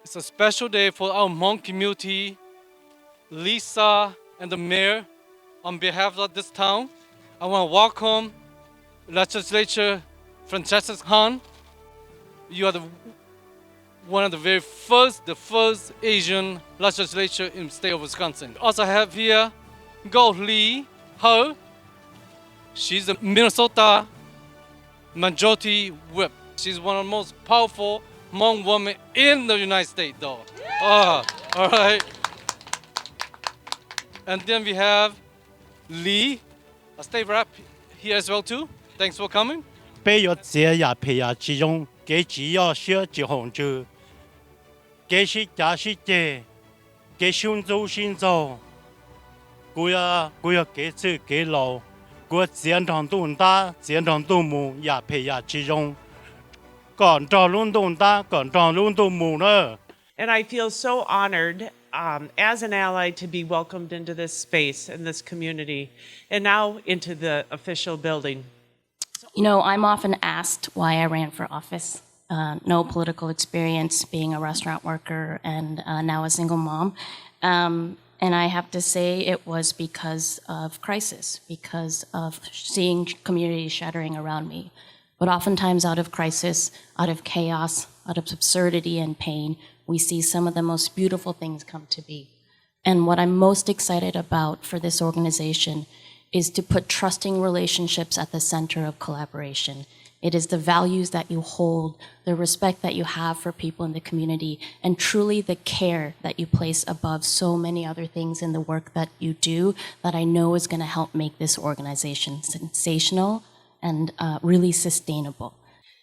It's a special day for our Hmong community. Lisa and the mayor, on behalf of this town, I want to welcome Legislature Frances Han. You are one of the first Asian legislature in the state of Wisconsin. Also have here Go Lee Ho. She's the Minnesota Majority Whip. She's one of the most powerful Hmong women in the United States, though. All right. And then we have Lee, a state rep here as well too. Thanks for coming. 被要这也培养其中，给只要小几行就，给是假是这，给胸州心州，我要给这给老，我健康动大，健康动物也培养其中，讲到运动大，讲到运动母了。 And I feel so honored as an ally to be welcomed into this space and this community, and now into the official building. You know, I'm often asked why I ran for office. No political experience, being a restaurant worker, and now a single mom. And I have to say it was because of crisis, because of seeing communities shattering around me. But oftentimes out of crisis, out of chaos, out of absurdity and pain, we see some of the most beautiful things come to be. And what I'm most excited about for this organization is to put trusting relationships at the center of collaboration. It is the values that you hold, the respect that you have for people in the community, and truly the care that you place above so many other things in the work that you do that I know is going to help make this organization sensational and really sustainable.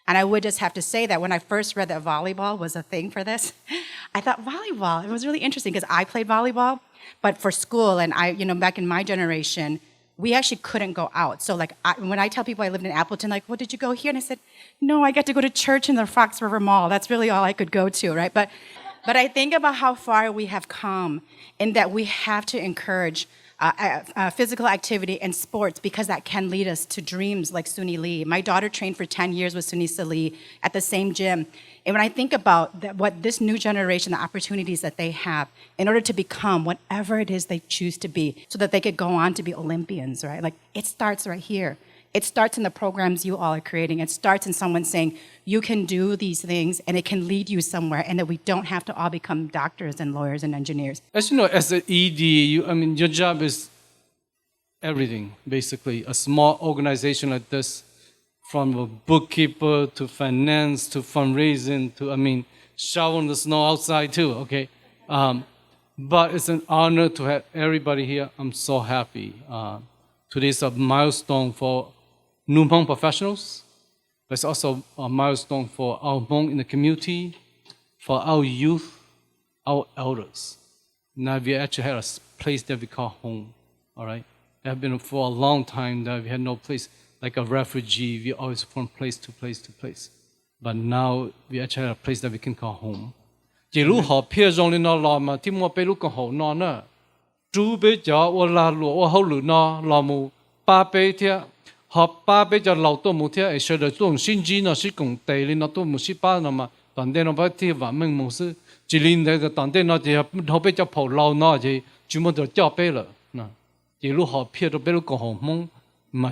And I would just have to say that when I first read that volleyball was a thing for this, I thought volleyball, it was really interesting because I played volleyball, but for school and back in my generation, we actually couldn't go out. So when I tell people I lived in Appleton, like, well, did you go here? And I said, no, I get to go to church in the Fox River Mall. That's really all I could go to, right? But I think about how far we have come in that we have to encourage physical activity and sports because that can lead us to dreams like Suni Lee. My daughter trained for 10 years with Suni Lee at the same gym. And when I think about what this new generation, the opportunities that they have in order to become whatever it is they choose to be so that they could go on to be Olympians, right? Like it starts right here. It starts in the programs you all are creating. It starts in someone saying, you can do these things and it can lead you somewhere and that we don't have to all become doctors and lawyers and engineers. As you know, as an ED, your job is everything, basically. A small organization like this, from a bookkeeper to finance to fundraising to, shoveling the snow outside too, okay? But it's an honor to have everybody here. I'm so happy. Today is a milestone for WI Hmong Professionals. But it's also a milestone for our Hmong in the community, for our youth, our elders. Now we actually had a place that we call home, all right? It has been for a long time that we had no place. Like a refugee, we always from place to place to place. But now we actually have a place that we can call home. Chỉ lúc họ phía trong lên nó lò mà thì mua bê lúc còn hậu nó nữa. Chú bê cho ô la lụa ô hậu lụa nó lò mù ba bê thia. Họ ba bê cho lầu tô mù thia. Ấy sợ được tuồng sinh trí nó sẽ cùng tệ lên nó tô mù sĩ ba nó mà. Toàn đen nó bắt thia và mình mù sư. Chỉ linh đấy cái toàn đen nó thì họ bê cho phổ lầu nó thì chú mua được cho bê lợ. Chỉ lúc họ phía cho bê lúc còn hậu mông. For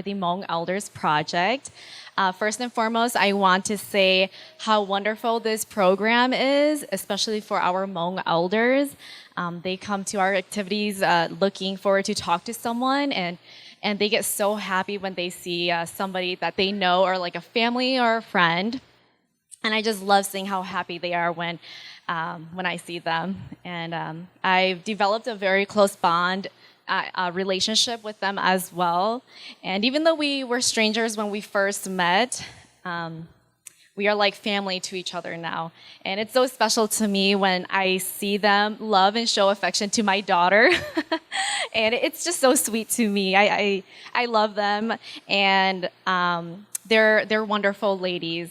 the Hmong Elders Project. First and foremost, I want to say how wonderful this program is, especially for our Hmong elders. They come to our activities looking forward to talk to someone, and they get so happy when they see somebody that they know or like a family or a friend. And I just love seeing how happy they are when I see them. And I've developed a very close bond relationship with them as well. And even though we were strangers when we first met, we are like family to each other now. And it's so special to me when I see them love and show affection to my daughter. And it's just so sweet to me. I love them, and they're wonderful ladies.